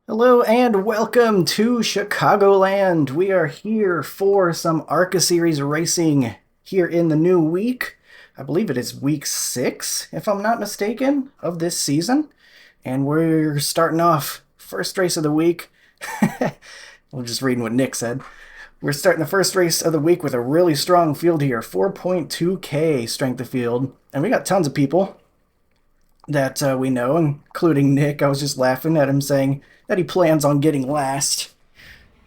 Hello and welcome to Chicagoland. We are here for some ARCA series racing here in the new week. I believe it is week 6, if I'm not mistaken, of this season. And we're starting off first race of the week. I'm just reading what Nick said. We're starting the first race of the week with a really strong field here, 4.2K strength of field. And we got tons of people that we know, including Nick. I was just laughing at him saying that he plans on getting last.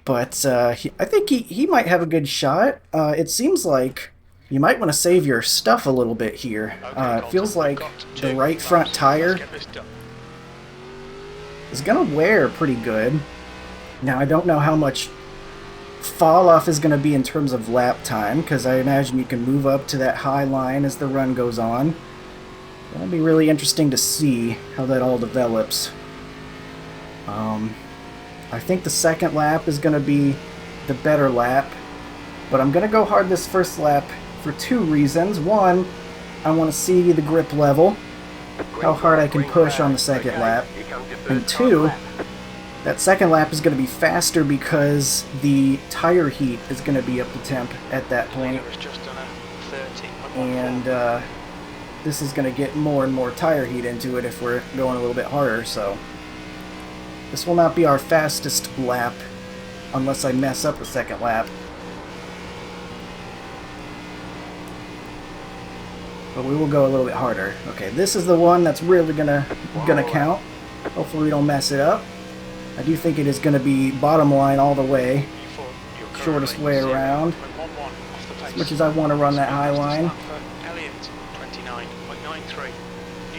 But I think he might have a good shot. It seems like you might want to save your stuff a little bit here. It feels like the right front tire is going to wear pretty good. Now, I don't know how much fall off is going to be in terms of lap time, because I imagine you can move up to that high line as the run goes on. That'll be really interesting to see how that all develops. I think the second lap is going to be the better lap, but I'm going to go hard this first lap for two reasons. One, I want to see the grip level, how hard I can push on the second lap. And two, that second lap is going to be faster because the tire heat is going to be up to temp at that point. And this is going to get more and more tire heat into it if we're going a little bit harder, so this will not be our fastest lap unless I mess up the second lap. But we will go a little bit harder. Okay, this is the one that's really gonna count. Hopefully we don't mess it up. I do think it is gonna be bottom line all the way. Shortest way around. As much as I want to run that high line.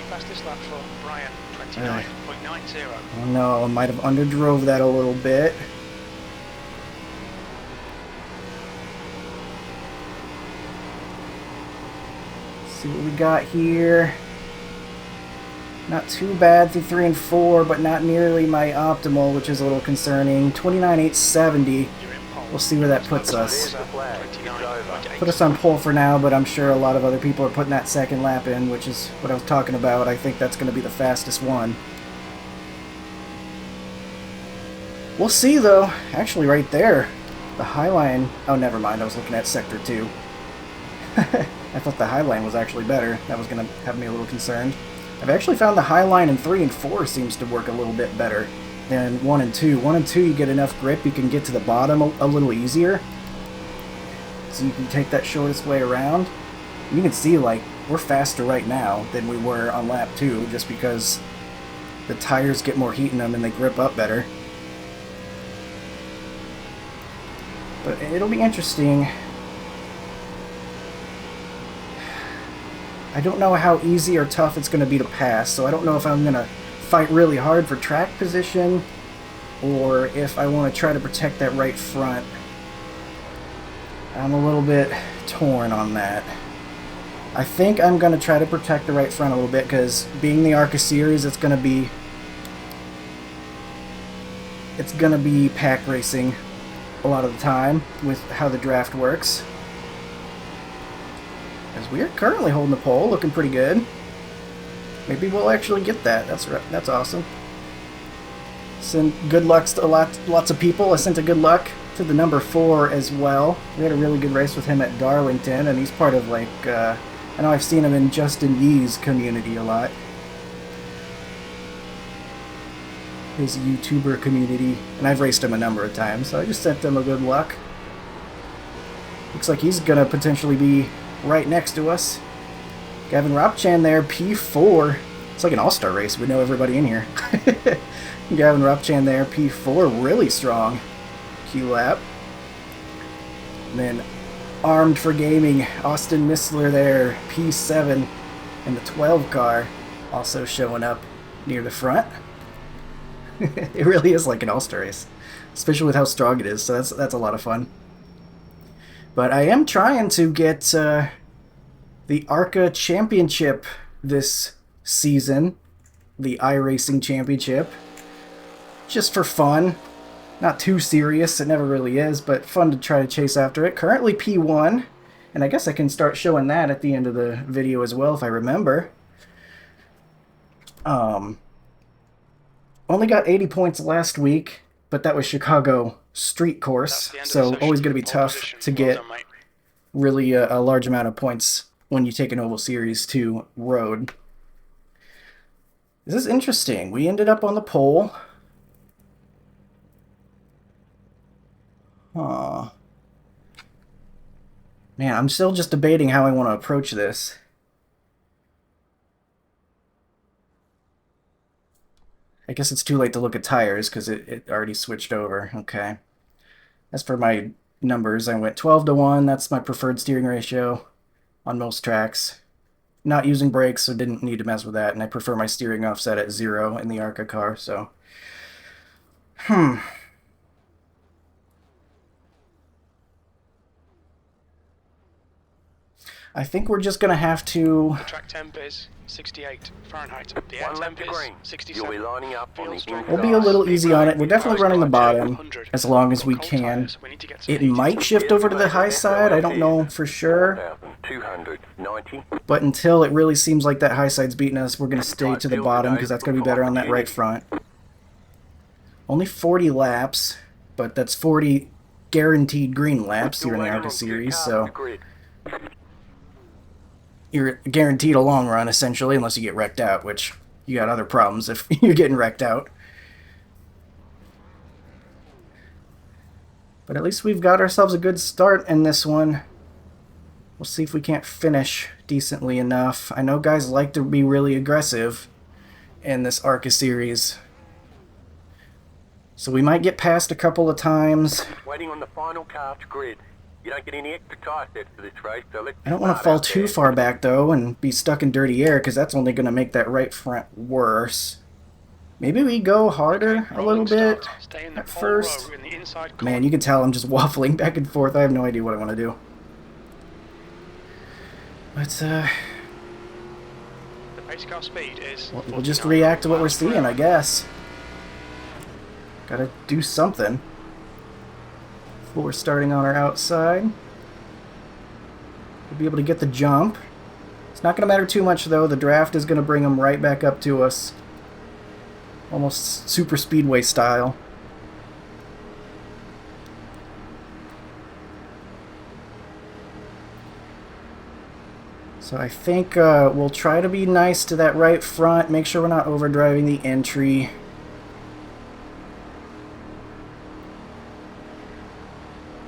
Fastest lap for Brian, 29.90. Oh no, I might have underdrove that a little bit. Let's see what we got here. Not too bad through 3 and 4, but not nearly my optimal, which is a little concerning. 29.870. We'll see where that puts us. Put us on pole for now, but I'm sure a lot of other people are putting that second lap in, which is what I was talking about. I think that's going to be the fastest one. We'll see, though. Actually, right there, the high line... Oh, never mind. I was looking at Sector 2. I thought the high line was actually better. That was going to have me a little concerned. I've actually found the high line in 3 and 4 seems to work a little bit better than 1 and 2. 1 and 2, you get enough grip, you can get to the bottom a little easier. So you can take that shortest way around. You can see, like, we're faster right now than we were on lap 2, just because the tires get more heat in them and they grip up better. But it'll be interesting. I don't know how easy or tough it's going to be to pass, so I don't know if I'm going to fight really hard for track position or if I want to try to protect that right front. I'm a little bit torn on that. I think I'm going to try to protect the right front a little bit because being the ARCA series, it's going to be pack racing a lot of the time with how the draft works. As we're currently holding the pole, looking pretty good. Maybe we'll actually get that. That's awesome. Send good luck to lots of people. I sent a good luck to the number 4 as well. We had a really good race with him at Darlington, and he's part of, like, I know I've seen him in Justin Yee's community a lot. His YouTuber community, and I've raced him a number of times, so I just sent him a good luck. Looks like he's gonna potentially be right next to us. Gavin Ropchan there, P4. It's like an all-star race. We know everybody in here. Gavin Ropchan there, P4. Really strong Q-lap. And then Armed for Gaming, Austin Missler there, P7. And the 12 car also showing up near the front. It really is like an all-star race, especially with how strong it is. So that's a lot of fun. But I am trying to get the ARCA Championship this season, the iRacing Championship, just for fun. Not too serious, it never really is, but fun to try to chase after it. Currently P1, and I guess I can start showing that at the end of the video as well if I remember. only got 80 points last week, but that was Chicago street course, so always going to be tough to get really a large amount of points when you take an Oval Series to road. This is interesting. We ended up on the pole. Huh. Man, I'm still just debating how I want to approach this. I guess it's too late to look at tires because it already switched over. Okay. As for my numbers, I went 12-1. That's my preferred steering ratio on most tracks. Not using brakes, so didn't need to mess with that. And I prefer my steering offset at 0 in the ARCA car, so... I think we're just going to have to... The track temp is 68 Fahrenheit. The air temp is 67. You'll be lining up on the We'll be a little easy on it. We're definitely running the bottom as long as we can. It might shift over to the high side. I don't know for sure. But until it really seems like that high side's beating us, we're going to stay to the bottom because that's going to be better on that right front. Only 40 laps, but that's 40 guaranteed green laps here in the ARCA series, so... You're guaranteed a long run, essentially, unless you get wrecked out, which you got other problems if you're getting wrecked out. But at least we've got ourselves a good start in this one. We'll see if we can't finish decently enough. I know guys like to be really aggressive in this ARCA series. So we might get past a couple of times. Waiting on the final car to grid. You don't get any extra tire sets for this race, so let's... I don't want to fall too far back, though, and be stuck in dirty air, because that's only going to make that right front worse. Maybe we go harder a little bit at first. Man, you can tell I'm just waffling back and forth. I have no idea what I want to do. But, the pace car speed is... We'll just react to what we're seeing, I guess. Gotta do something. We're starting on our outside. We'll be able to get the jump. It's not going to matter too much, though. The draft is going to bring them right back up to us. Almost super speedway style. So I think we'll try to be nice to that right front. Make sure we're not overdriving the entry.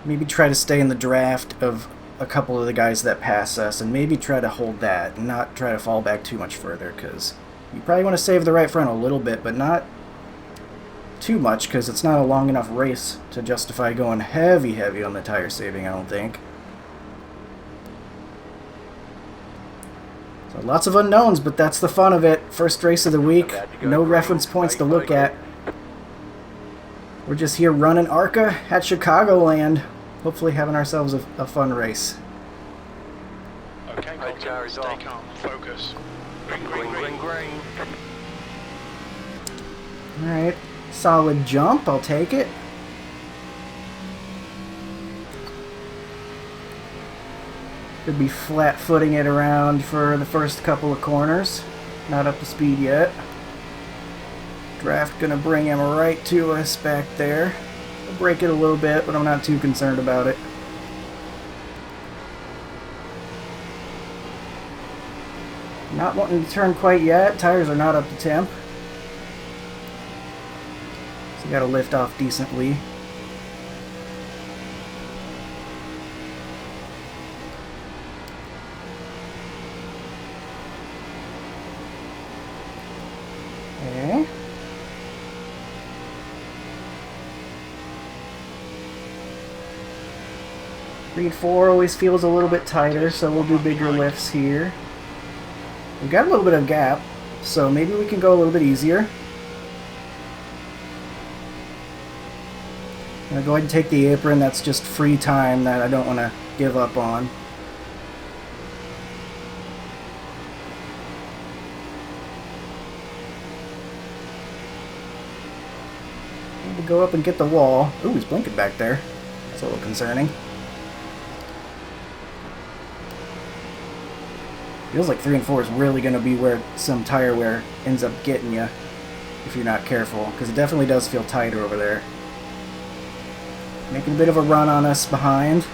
Maybe try to stay in the draft of a couple of the guys that pass us, and maybe try to hold that and not try to fall back too much further, because you probably want to save the right front a little bit, but not too much, because it's not a long enough race to justify going heavy on the tire saving, I don't think. So lots of unknowns, but that's the fun of it. First race of the week, no reference points to look at. We're just here running ARCA at Chicagoland, hopefully having ourselves a fun race. Okay, Colton, stay calm, focus. Green. Alright, solid jump, I'll take it. Could be flat-footing it around for the first couple of corners. Not up to speed yet. Draft gonna bring him right to us back there. We'll break it a little bit, but I'm not too concerned about it. Not wanting to turn quite yet. Tires are not up to temp. So you gotta lift off decently. Okay. Green 4 always feels a little bit tighter, so we'll do bigger lifts here. We've got a little bit of gap, so maybe we can go a little bit easier. I'm going to go ahead and take the apron. That's just free time that I don't want to give up on. Need to go up and get the wall. Ooh, he's blinking back there. That's a little concerning. Feels like 3 and 4 is really going to be where some tire wear ends up getting you. if you're not careful, because it definitely does feel tighter over there. Making a bit of a run on us behind.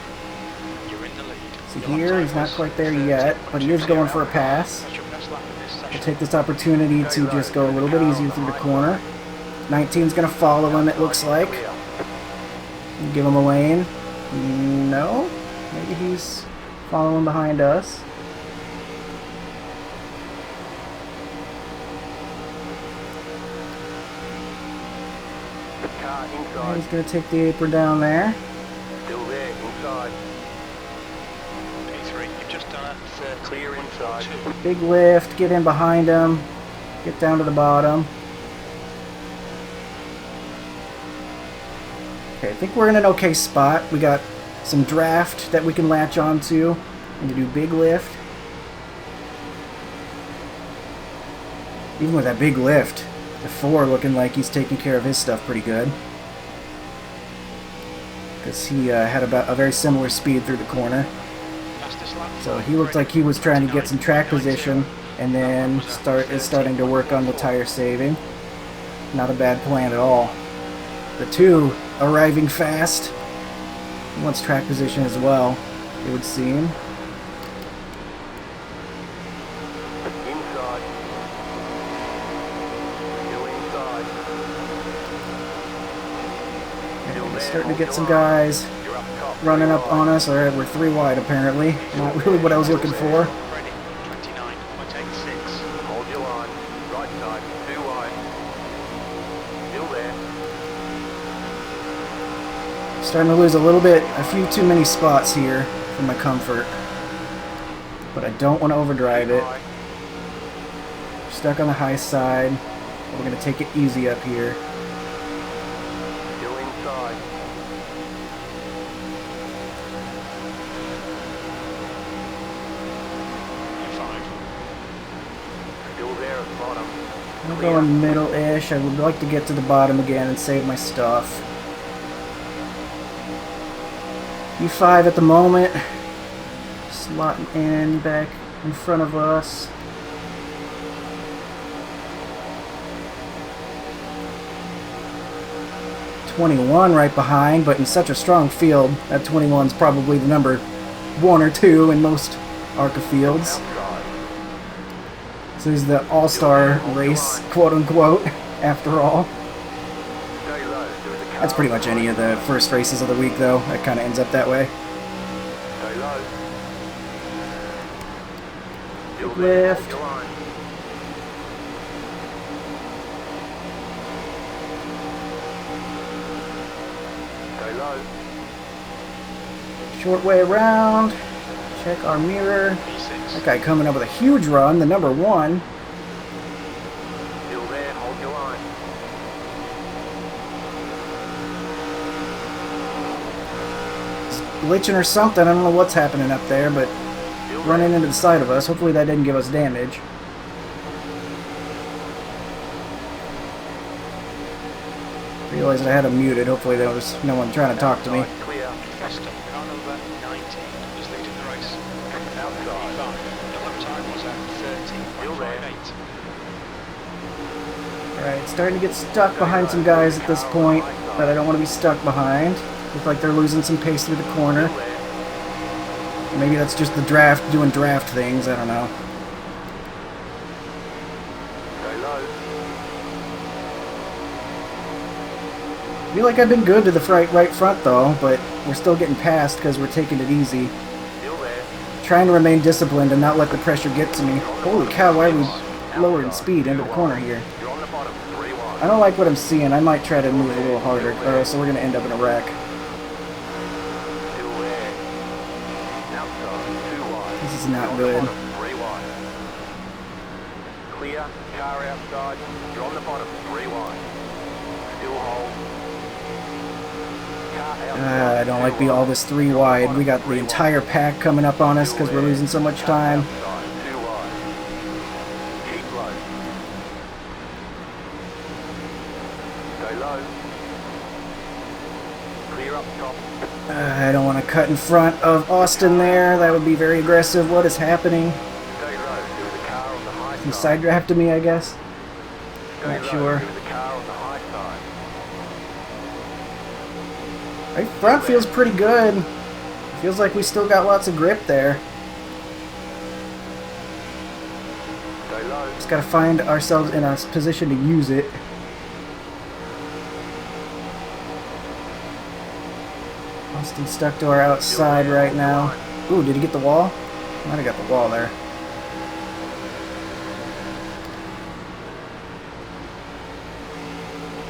You're in the lead. See here, he's not quite there yet, but he is going for a pass. That's your best lap of this We'll session. take this opportunity to just go a little bit easier through the corner. 19's going to follow him, it looks like. Give him a lane. No? Maybe he's following behind us. Car inside. He's going to take the apron down there. Still there, inside. P3, you've just done a 30. Clear inside. Big lift, get in behind him. Get down to the bottom. Okay, I think we're in an okay spot. We got some draft that we can latch onto. And to do big lift. Even with that big lift, the 4 looking like he's taking care of his stuff pretty good. Because he had about a very similar speed through the corner. Fastest lap. So he looked like he was trying to get some track position and then is starting to work on the tire saving. Not a bad plan at all. The 2 arriving fast. He wants track position as well, it would seem. Inside. Still inside. And we're starting to get some guys You're up top. running up on us. Alright, we're 3 wide apparently. Not really what I was looking for. Ready. 29.86. Hold your line. Right side. 2 wide. Still there. Starting to lose a little bit, a few too many spots here for my comfort. But I don't want to overdrive it. High. Stuck on the high side. We're going to take it easy up here. Still inside. P5. Still there at bottom. I'm going middle-ish. I would like to get to the bottom again and save my stuff. U5 at the moment. Slotting in back in front of us. .21 right behind, but in such a strong field, that 21's probably the number 1 or 2 in most ARCA fields. Outside. So he's the all-star race, quote-unquote, after all. Stay low. There is a car. That's pretty much any of the first races of the week, though. That kind of ends up that way. Stay low. Still Big there. lift. Hold your line. Stay low. Short way around. Check our mirror. P6. That guy coming up with a huge run, the number 1. Still there. Hold your line. Glitching or something. I don't know what's happening up there, but Still running into the side of us. Hopefully that didn't give us damage. Realized I had him muted. Hopefully there was no one trying to talk to me. Outside, clear. Fast up. Car number 19 is leading the race. Outside. P5. The lap time was at 30.58. Alright, starting to get stuck behind some guys at this point that I don't want to be stuck behind. Looks like they're losing some pace through the corner. Still there. Maybe that's just the draft doing draft things. I don't know. Stay low. I feel like I've been good to the right front though, but we're still getting past because we're taking it easy. Still there. Trying to remain disciplined and not let the pressure get to me. Holy cow, why are we lowering speed into the corner here? You're on the bottom. 3 wide. I don't like what I'm seeing. I might try to move a little harder, or else we're going to end up in a wreck. Still there. Outside. 2 wide. This is not You're on the good. bottom, 3 wide. Clear. Car outside. You're on the bottom. 3 wide. Still hold. Car outside. I don't like all this 3 wide. We got the entire pack coming up on us because we're losing so much time. Outside. 2 wide. Keep low. Stay low. Clear up top. I don't want to cut in front of Austin there. That would be very aggressive. What is happening? Stay low. There is a car on the high He side. side drafted me, I guess. Stay Not low. sure. There is a Right front feels pretty good. Feels like we still got lots of grip there. Stay low. Just gotta find ourselves in a position to use it. Austin's stuck to our outside right now. Ooh, did he get the wall? Might have got the wall there.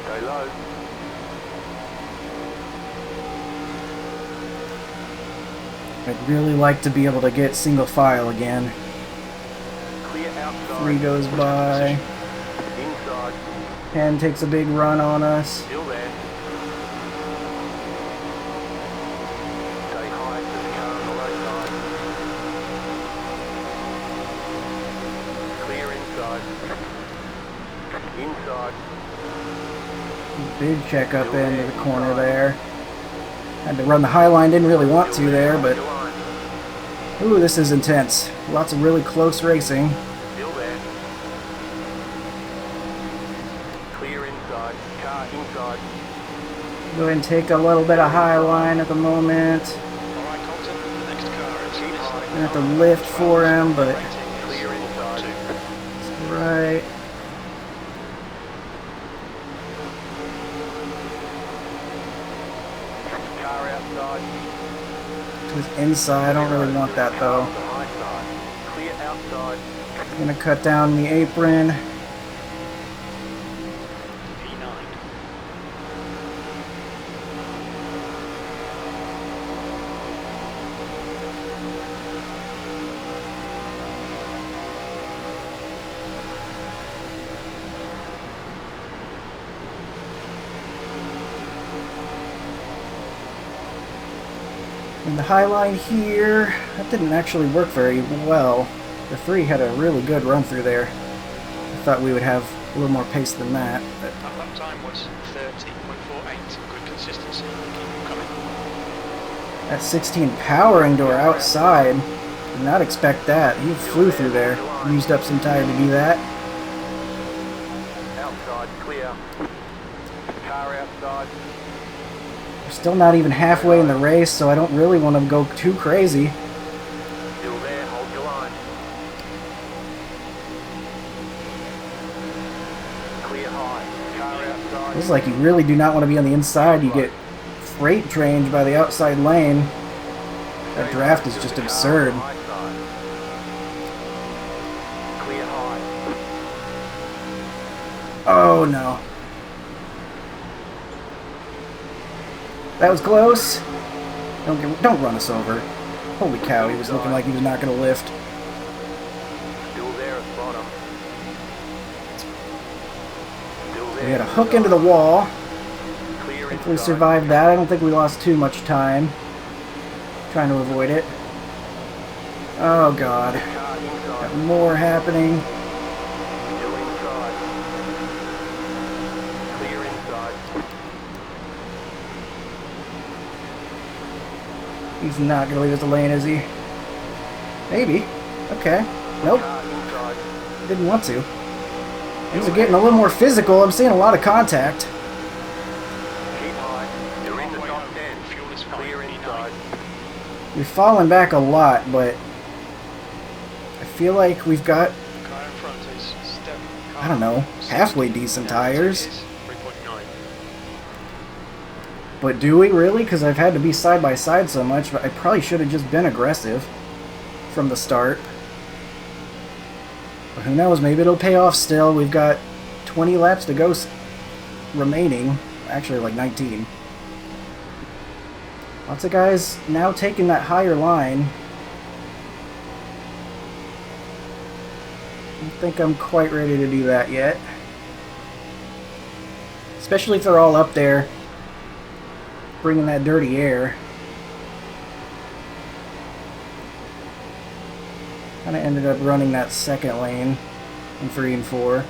Stay low. I'd really like to be able to get single file again. Clear outside. 3 goes by. Inside. 10 takes a big run on us. Still there. Stay high to the car on the low side. Clear inside. Inside. Big check up into the corner there. Had to run the high line, didn't really want to there, but ooh, this is intense. Lots of really close racing. Still there. Clear inside. Car inside. Go ahead and take a little bit of high line at the moment. Alright, Colton, the next car is Gonna have to lift for him, but Clear inside. it's right. Car outside. To his inside, I don't really want that though. The high side. Clear outside. Gonna cut down the apron. P9. And the high line here, that didn't actually work very well. The 3 had a really good run through there. I thought we would have a little more pace than that, but That lap time was 30.48. Good consistency. Keep coming. that 16 powering to our outside, did not expect that. He flew through there. Used up some tire to do that. Outside. Clear. Car outside. We're still not even halfway in the race, so I don't really want to go too crazy. Still there. Hold your line. Clear high. Car outside. Looks like you really do not want to be on the inside. You get freight trained by the outside lane. That draft is just absurd. High side. Clear high. Oh no. That was close. Don't run us over. Holy cow, he was looking like he was not going to lift. Still there at the bottom. Still there. We had a hook into the wall. Clear Hopefully inside. survived that. I don't think we lost too much time trying to avoid it. Oh god. Car inside. Got more happening. Still inside. Clear inside. He's not going to leave us the lane, is he? Maybe. Okay. Nope. Car inside. Didn't want to. Things are getting a little more physical. I'm seeing a lot of contact. Keep high. You're in the top 10. Fuel is fine. Clear inside. We've fallen back a lot, but I feel like we've got, The car in front is step. I don't know, halfway decent tires. 3.9. But do we really? Because I've had to be side by side so much, but I probably should have just been aggressive from the start. But who knows, maybe it'll pay off still. We've got 20 laps to go remaining. Actually, like 19. Lots of guys now taking that higher line. I don't think I'm quite ready to do that yet. Especially if they're all up there, bringing that dirty air. Kind of ended up running that second lane in 3 and 4.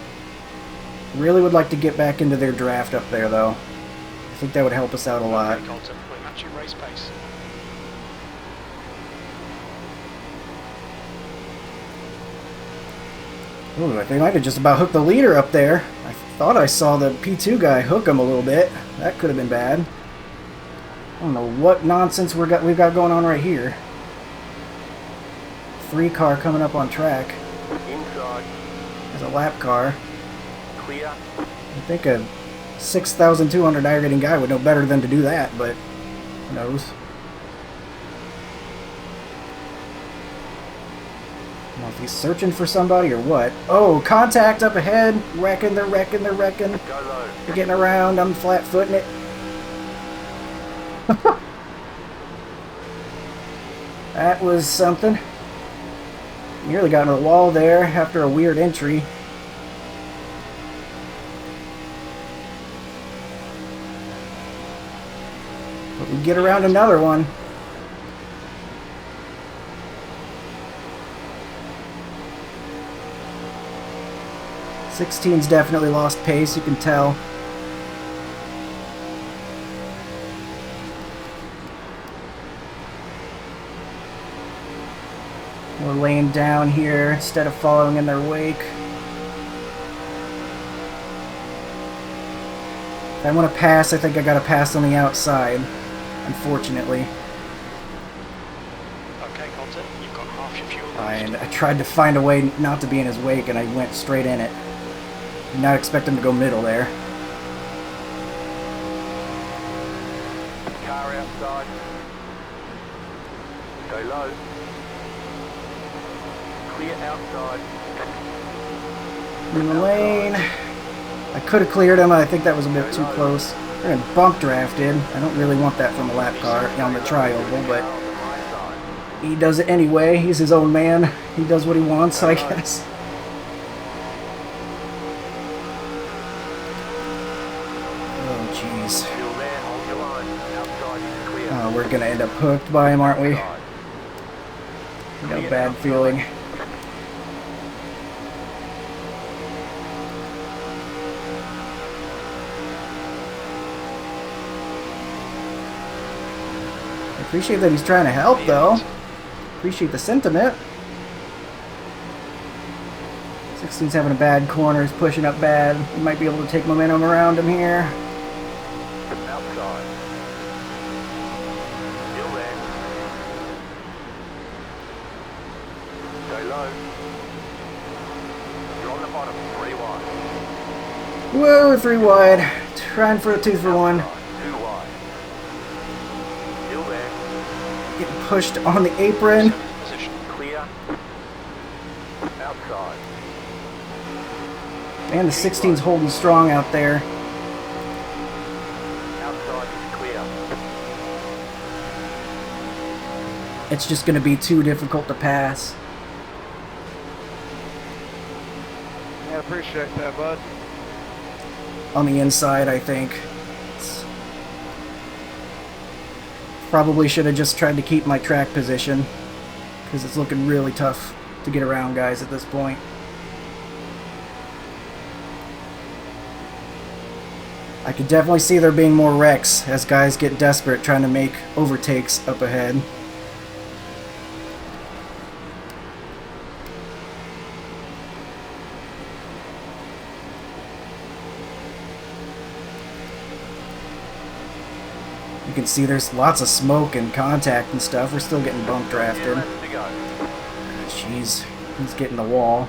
Really would like to get back into their draft up there, though. I think that would help us out a lot. Okay, Colton, we're matching race pace. Ooh, they might have just about hooked the leader up there. I thought I saw the P2 guy hook him a little bit. That could have been bad. I don't know what nonsense we've got going on right here. 3 car coming up on track. Inside. There's a lap car. Clear. I think a 6,200 iRacing guy would know better than to do that, but who knows. I don't know if he's searching for somebody or what. Oh, contact up ahead. Wrecking, they're wrecking, they're wrecking. Go low. They're getting around. I'm flat-footing it. That was something. Nearly got into the wall there after a weird entry. But we get around another one. '16's definitely lost pace, you can tell. We're laying down here instead of following in their wake. If I want to pass, I think I gotta pass on the outside, unfortunately. Okay, Colton, you've got half your fuel. And I tried to find a way not to be in his wake, and I went straight in it. Did not expect him to go middle there. Car outside. Go low. Clear outside. In the lane. I could have cleared him. I think that was a bit too close. We're getting bump drafted. I don't really want that from a lap car on the tri-oval, but he does it anyway. He's his own man. He does what he wants, I guess. Oh, jeez. Still there, hold your line. Outside is clear. Oh, we're going to end up hooked by him, aren't we? Got a bad feeling. Appreciate that he's trying to help, though. Appreciate the sentiment. 16's having a bad corner. He's pushing up bad. He might be able to take momentum around him here. Outside. Still there. Go low. You're on the bottom. 3 wide. Whoa, 3 wide. Trying for a 2 for 1. 2 wide. Still there. Getting pushed on the apron. Position. Clear. Outside. Man, the 16's holding strong out there. Outside is clear. It's just going to be too difficult to pass. I appreciate that, bud. On the inside, I think. Probably should have just tried to keep my track position, because it's looking really tough to get around guys at this point. I could definitely see there being more wrecks as guys get desperate trying to make overtakes up ahead. You can see there's lots of smoke and contact and stuff. We're still getting bump drafted. To go. Jeez, he's getting the wall.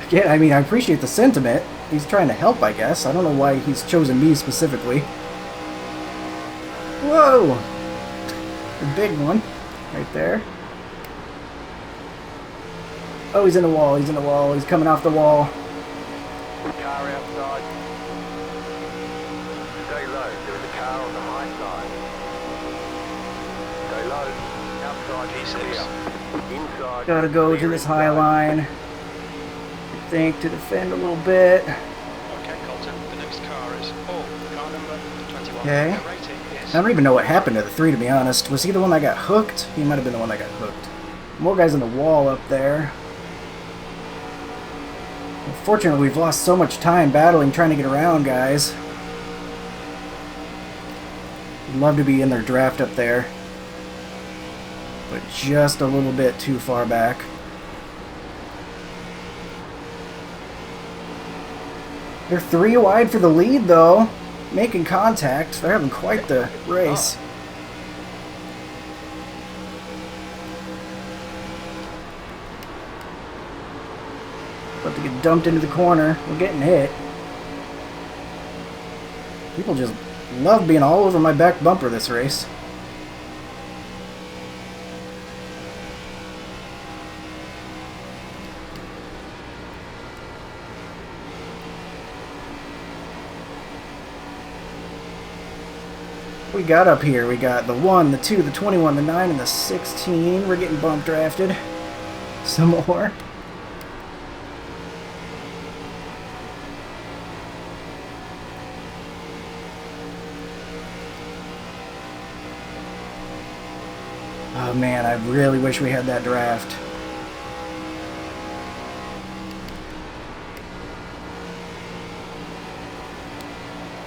Again, I mean, I appreciate the sentiment. He's trying to help, I guess. I don't know why he's chosen me specifically. Whoa! The big one. Right there. Oh, he's in the wall. He's in the wall. He's coming off the wall. Car outside. Stay low. There is a car on the high side. Stay low. Outside is clear. Inside. Gotta go to this high line. I think to defend a little bit. Okay, Colton, the next car is car number 21. Okay. The rating is I don't even know what happened to the 3, to be honest. Was he the one that got hooked? He might have been the one that got hooked. More guys in the wall up there. Unfortunately, we've lost so much time battling, trying to get around guys. I'd love to be in their draft up there, but just a little bit too far back. They're 3 wide for the lead, though. making contact. They're having quite the race. About to get dumped into the corner. We're getting hit. People just love being all over my back bumper this race. We got up here. We got the 1, the 2, the 21, the 9, and the 16. We're getting bump drafted. Some more. Oh man, I really wish we had that draft.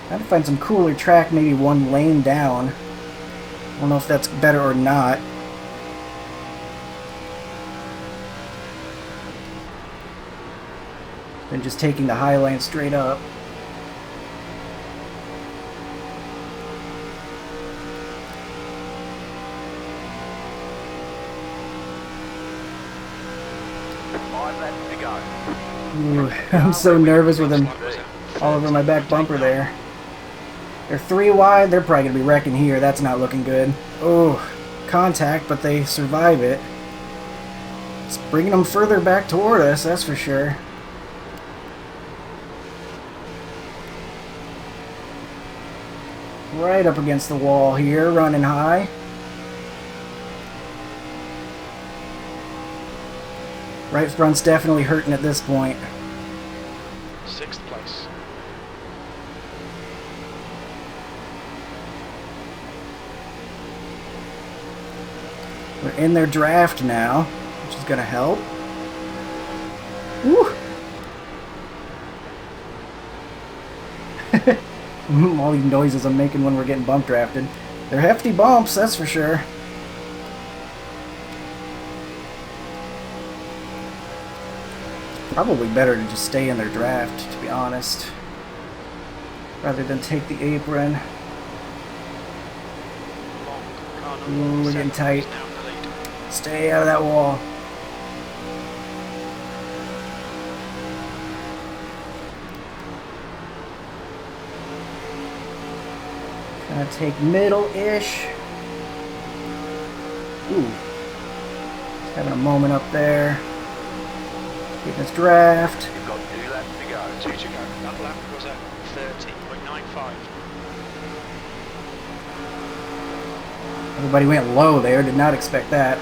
Gotta find some cooler track, maybe one lane down. I don't know if that's better or not. Than just taking the high lane straight up. Ooh, I'm so nervous with him all over my back bumper there. They're 3 wide. They're probably going to be wrecking here. That's not looking good. Oh, contact, but they survive it. It's bringing them further back toward us, that's for sure. Right up against the wall here, running high. Right front's definitely hurting at this point. 6th place. We're in their draft now, which is going to help. Woo! All these noises I'm making when we're getting bump drafted. They're hefty bumps, that's for sure. Probably better to just stay in their draft, to be honest, rather than take the apron. Ooh, we're getting tight. Stay out of that wall. Gonna take middle-ish. Ooh. Just having a moment up there. Getting this draft. You've got 2 laps to go. 2 to go. That lap was at 30.95. Everybody went low there. Did not expect that.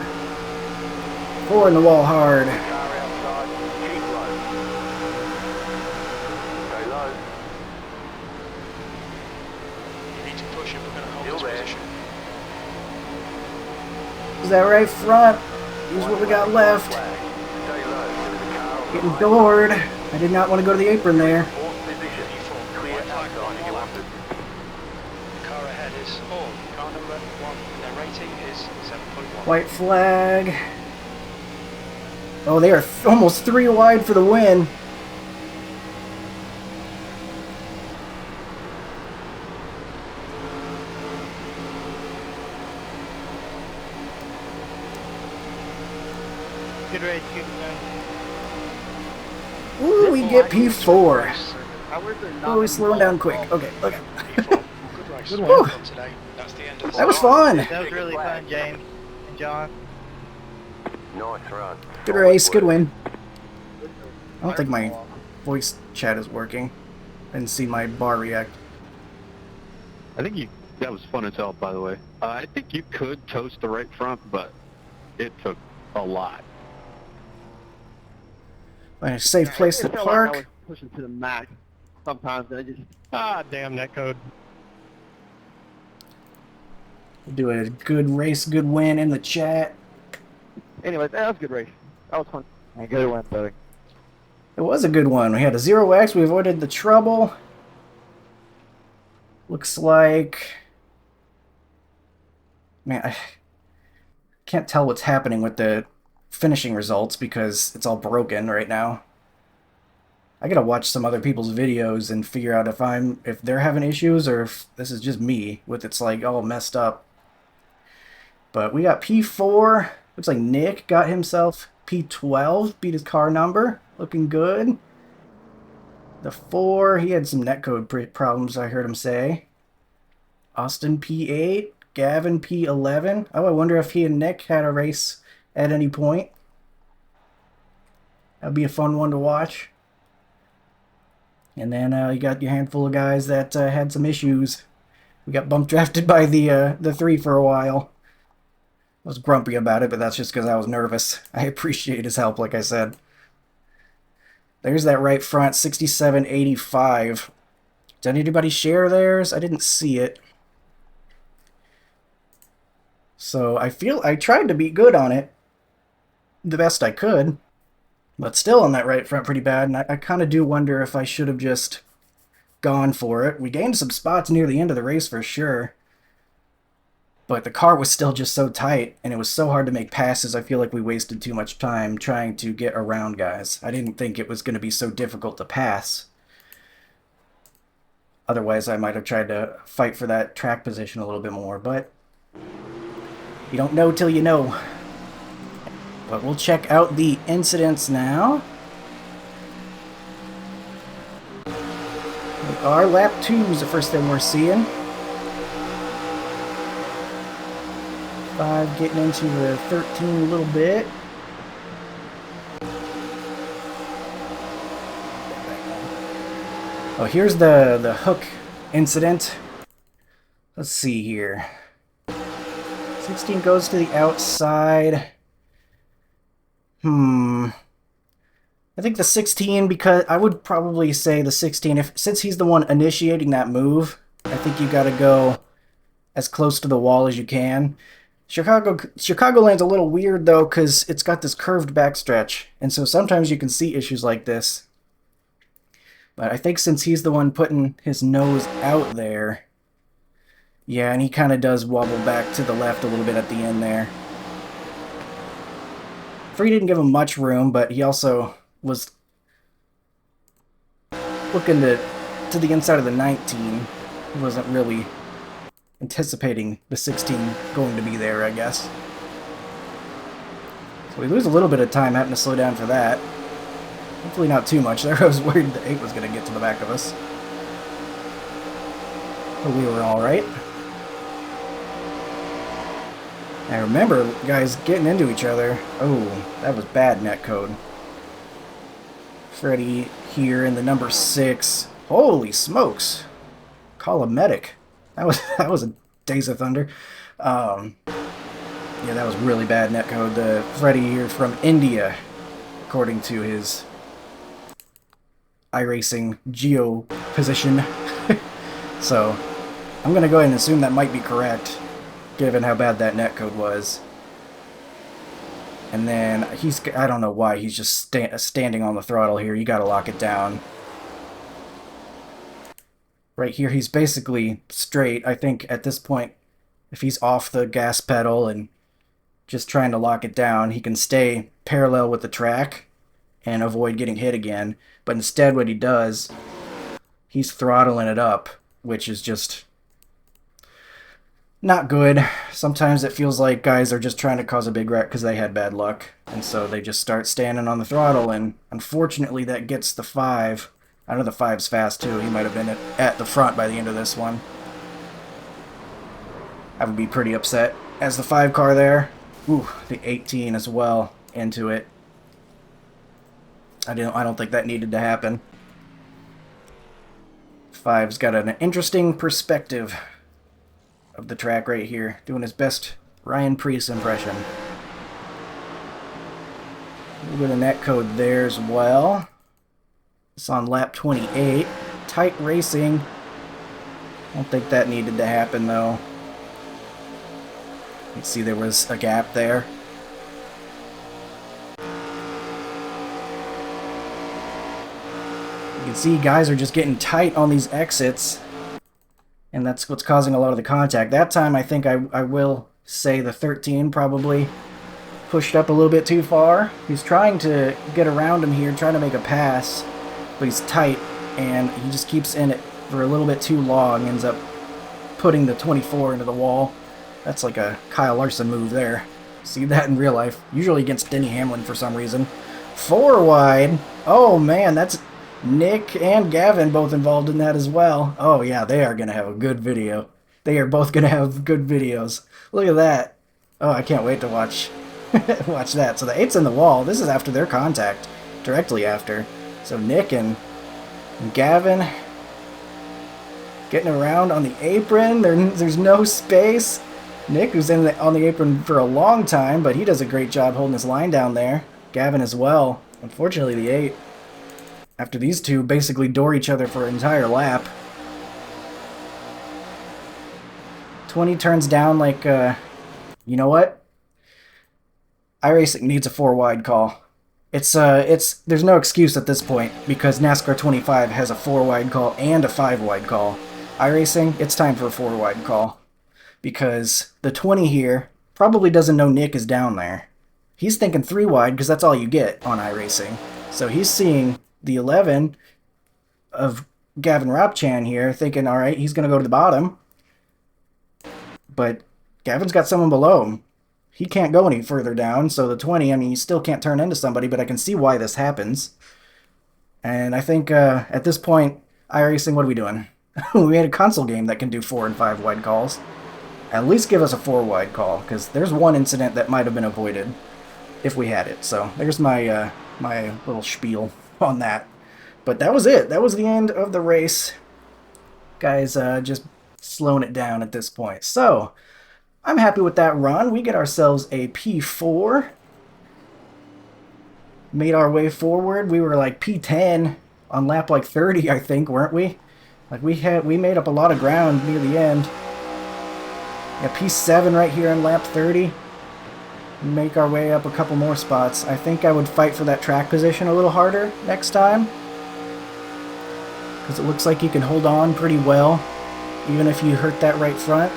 4 in the wall hard. Car outside. Keep low. Go low. You need to push if we're going to hold Still this there. position. Is that right front? Here's what we got left. Stay low. There's a car on Getting the right. doored. I did not want to go to the apron there. 4th position. Clear White flag outside if you want to. The car ahead is car number 1. Their rating is 7.1. White flag. Oh, they are almost 3 wide for the win. Good race, good run. Ooh, we get P4. How was there Oh, he's slowing down quick. Okay, okay. Good race. Good Well one. done today. That's the end of the That was session. fun. That was really fun, James and John. Nice run. Good race, good win. I don't think my voice chat is working. I didn't see my bar react. I think that was fun as hell, by the way. I think you could toast the right front, but it took a lot. Find a safe place to It felt like I was park. pushing to the max sometimes, and I just Damn that code. Do a good race, good win in the chat. anyways, that was a good race. That was fun. Good win, buddy. It was a good one. We had a 0x. We avoided the trouble. Looks like... Man, I can't tell what's happening with the finishing results because it's all broken right now. I gotta watch some other people's videos and figure out if they're having issues or if this is just me with it's like all messed up. But we got P4. Looks like Nick got himself P12, beat his car number. Looking good. The 4, he had some netcode problems, I heard him say. Austin P8, Gavin P11. Oh, I wonder if he and Nick had a race at any point. That'd be a fun one to watch. And then you got your handful of guys that had some issues. We got bump drafted by the 3 for a while. I was grumpy about it, but that's just because I was nervous. I appreciate his help, like I said. There's that right front, 6785. Did anybody share theirs? I didn't see it. So I feel I tried to be good on it the best I could, but still on that right front pretty bad, and I kind of do wonder if I should have just gone for it. We gained some spots near the end of the race for sure, but the car was still just so tight, and it was so hard to make passes. I feel like we wasted too much time trying to get around guys. I didn't think it was going to be so difficult to pass. Otherwise, I might have tried to fight for that track position a little bit more, but you don't know till you know. But we'll check out the incidents now. Our lap 2 is the first thing we're seeing. 5 getting into the 13 a little bit. Oh, here's the hook incident. Let's see here. 16 goes to the outside. I think the 16, because I would probably say the 16, since he's the one initiating that move, I think you got to go as close to the wall as you can. Chicagoland's a little weird, though, because it's got this curved backstretch, and so sometimes you can see issues like this. But I think since he's the one putting his nose out there, yeah, and he kind of does wobble back to the left a little bit at the end there. Free didn't give him much room, but he also was looking to the inside of the 19. He wasn't really anticipating the 16 going to be there, I guess. So we lose a little bit of time having to slow down for that. Hopefully not too much. There I was worried the 8 was going to get to the back of us. But we were alright. I remember guys getting into each other. Oh, that was bad netcode. Freddy here in the number 6. Holy smokes. Call a medic. That was a Days of Thunder. Yeah, that was really bad netcode. The Freddy here from India, according to his iRacing geo position. So, I'm going to go ahead and assume that might be correct, given how bad that netcode was. And then I don't know why he's just standing on the throttle here. You gotta lock it down. Right here, he's basically straight. I think at this point, if he's off the gas pedal and just trying to lock it down, he can stay parallel with the track and avoid getting hit again. But instead what he does, he's throttling it up, which is just not good. Sometimes it feels like guys are just trying to cause a big wreck because they had bad luck, and so they just start standing on the throttle, and unfortunately that gets the 5. I know the 5's fast too. He might have been at the front by the end of this one. I would be pretty upset as the 5 car there. Ooh, the 18 as well into it. I don't think that needed to happen. 5's got an interesting perspective of the track right here, doing his best Ryan Preece impression. A little bit of netcode there as well. It's on lap 28. Tight racing. I don't think that needed to happen though. You can see there was a gap there. You can see guys are just getting tight on these exits, and that's what's causing a lot of the contact. That time I think I will say the 13 probably pushed up a little bit too far. He's trying to get around him here, trying to make a pass, but he's tight, and he just keeps in it for a little bit too long, ends up putting the 24 into the wall. That's like a Kyle Larson move there. See that in real life. Usually against Denny Hamlin for some reason. 4 wide. Oh man, that's Nick and Gavin both involved in that as well. Oh yeah, they are going to have a good video. They are both going to have good videos. Look at that. Oh, I can't wait to watch watch that. So the 8's in the wall. This is after their contact. Directly after. So Nick and Gavin getting around on the apron. There's no space. Nick, who's on the apron for a long time, but he does a great job holding his line down there. Gavin as well. Unfortunately, the 8, after these two basically door each other for an entire lap. 20 turns down like, you know what? iRacing needs a 4 wide call. There's no excuse at this point because NASCAR 25 has a 4 wide call and a 5 wide call. iRacing, it's time for a 4 wide call. Because the 20 here probably doesn't know Nick is down there. He's thinking 3 wide because that's all you get on iRacing. So he's seeing the 11 of Gavin Ropchan here thinking, alright, he's going to go to the bottom. But Gavin's got someone below him. He can't go any further down, so the 20, I mean, he still can't turn into somebody, but I can see why this happens. And I think at this point, iRacing, what are we doing? We made a console game that can do 4 and 5 wide calls. At least give us a 4 wide call, because there's one incident that might have been avoided if we had it. So there's my my little spiel on that. But that was it. That was the end of the race. Guys, just slowing it down at this point. So I'm happy with that run. We get ourselves a P4. Made our way forward. We were like P10 on lap like 30, I think, weren't we? Like we made up a lot of ground near the end. Yeah, P7 right here in lap 30. Make our way up a couple more spots. I think I would fight for that track position a little harder next time. Because it looks like you can hold on pretty well, even if you hurt that right front.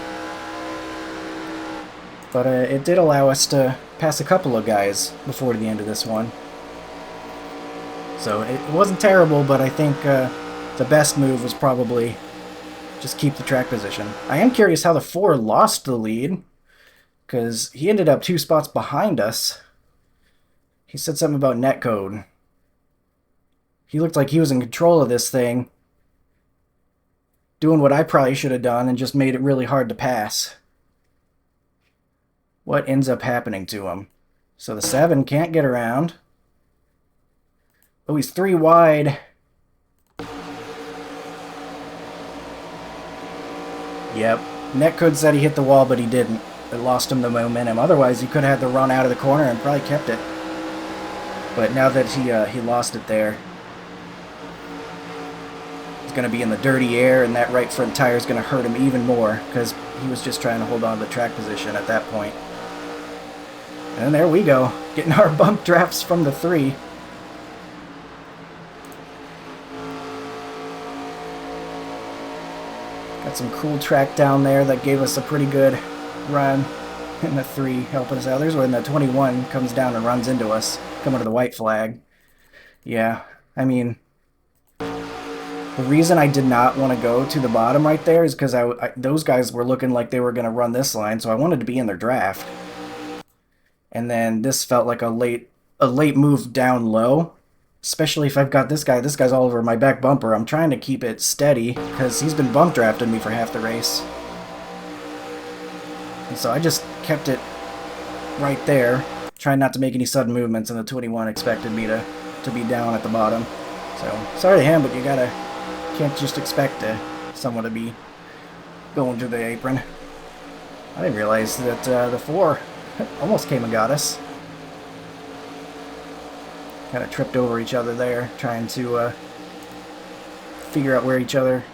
But it did allow us to pass a couple of guys before the end of this one. So it wasn't terrible, but I think the best move was probably just keep the track position. I am curious how the 4 lost the lead, because he ended up 2 spots behind us. He said something about netcode. He looked like he was in control of this thing, doing what I probably should have done and just made it really hard to pass. What ends up happening to him? So the 7 can't get around. Oh, he's 3 wide. Yep. Netcode said he hit the wall, but he didn't. It lost him the momentum. Otherwise, he could have had the run out of the corner and probably kept it. But now that he lost it there, he's going to be in the dirty air, and that right front tire is going to hurt him even more because he was just trying to hold on to the track position at that point. And there we go, getting our bump drafts from the 3. Got some cool track down there that gave us a pretty good run in the 3, helping us out. There's when the 21 comes down and runs into us, coming to the white flag. Yeah, I mean, the reason I did not want to go to the bottom right there is because those guys were looking like they were going to run this line, so I wanted to be in their draft. And then this felt like a late move down low. Especially if I've got this guy. This guy's all over my back bumper. I'm trying to keep it steady because he's been bump drafting me for half the race. And so I just kept it right there, trying not to make any sudden movements, and the 21 expected me to be down at the bottom. So, sorry to him, but you can't just expect someone to be going to the apron. I didn't realize that the 4 almost came and got us. Kind of tripped over each other there, trying to figure out where each other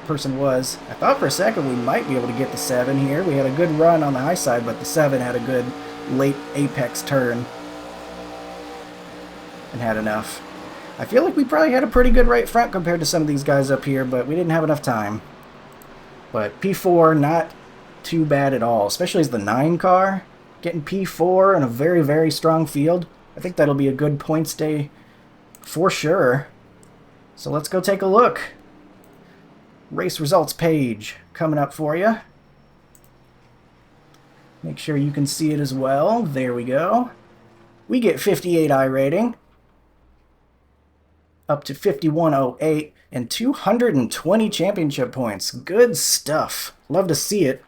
person was. I thought for a second we might be able to get the 7 here. We had a good run on the high side, but the 7 had a good late apex turn and had enough. I feel like we probably had a pretty good right front compared to some of these guys up here, but we didn't have enough time. But P4, not too bad at all, especially as the 9 car. Getting P4 in a very, very strong field. I think that'll be a good points day for sure. So let's go take a look. Race results page coming up for you. Make sure you can see it as well. There we go. We get 58 iRating, up to 5108, and 220 championship points. Good stuff. Love to see it.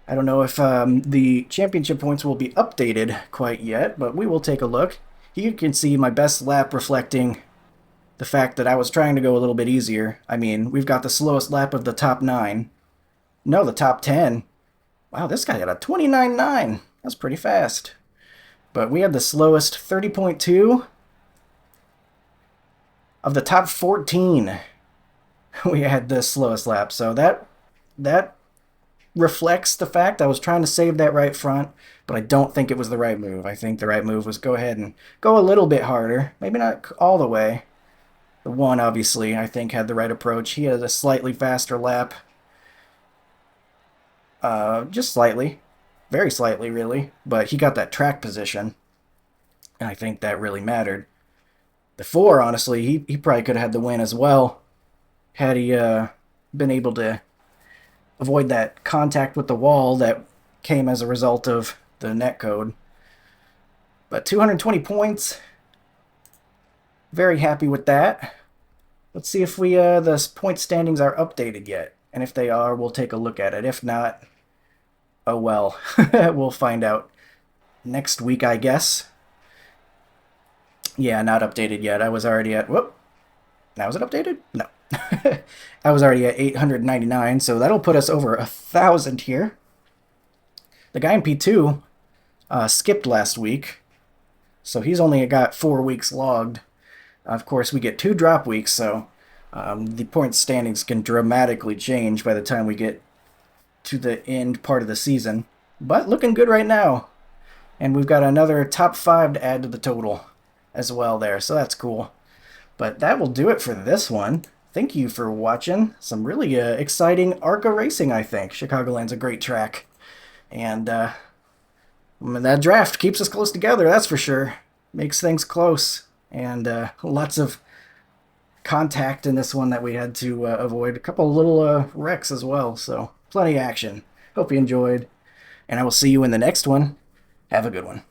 I don't know if the championship points will be updated quite yet, but we will take a look. You can see my best lap reflecting the fact that I was trying to go a little bit easier. I mean, we've got the slowest lap of the top 9. No, the top 10. Wow, this guy got a 29.9. That's pretty fast. But we had the slowest 30.2 of the top 14. We had the slowest lap. So that reflects the fact I was trying to save that right front, but I don't think it was the right move. I think the right move was go ahead and go a little bit harder. Maybe not all the way. The one, obviously, I think had the right approach. He had a slightly faster lap. Just slightly. Very slightly, really. But he got that track position. And I think that really mattered. The 4, honestly, he probably could have had the win as well. Had he been able to avoid that contact with the wall that came as a result of the netcode. But 220 points. Very happy with that. Let's see if the point standings are updated yet. And if they are, we'll take a look at it. If not, oh well. We'll find out next week, I guess. Yeah, not updated yet. I was already at... Whoop. Now is it updated? No. I was already at 899, so that'll put us over 1,000 here. The guy in P2 skipped last week, so he's only got 4 weeks logged. Of course, we get 2 drop weeks, so the point standings can dramatically change by the time we get to the end part of the season. But looking good right now. And we've got another top 5 to add to the total as well there, so that's cool. But that will do it for this one. Thank you for watching. Some really exciting ARCA racing, I think. Chicagoland's a great track. And that draft keeps us close together, that's for sure. Makes things close. And lots of contact in this one that we had to avoid. A couple little wrecks as well, so plenty of action. Hope you enjoyed. And I will see you in the next one. Have a good one.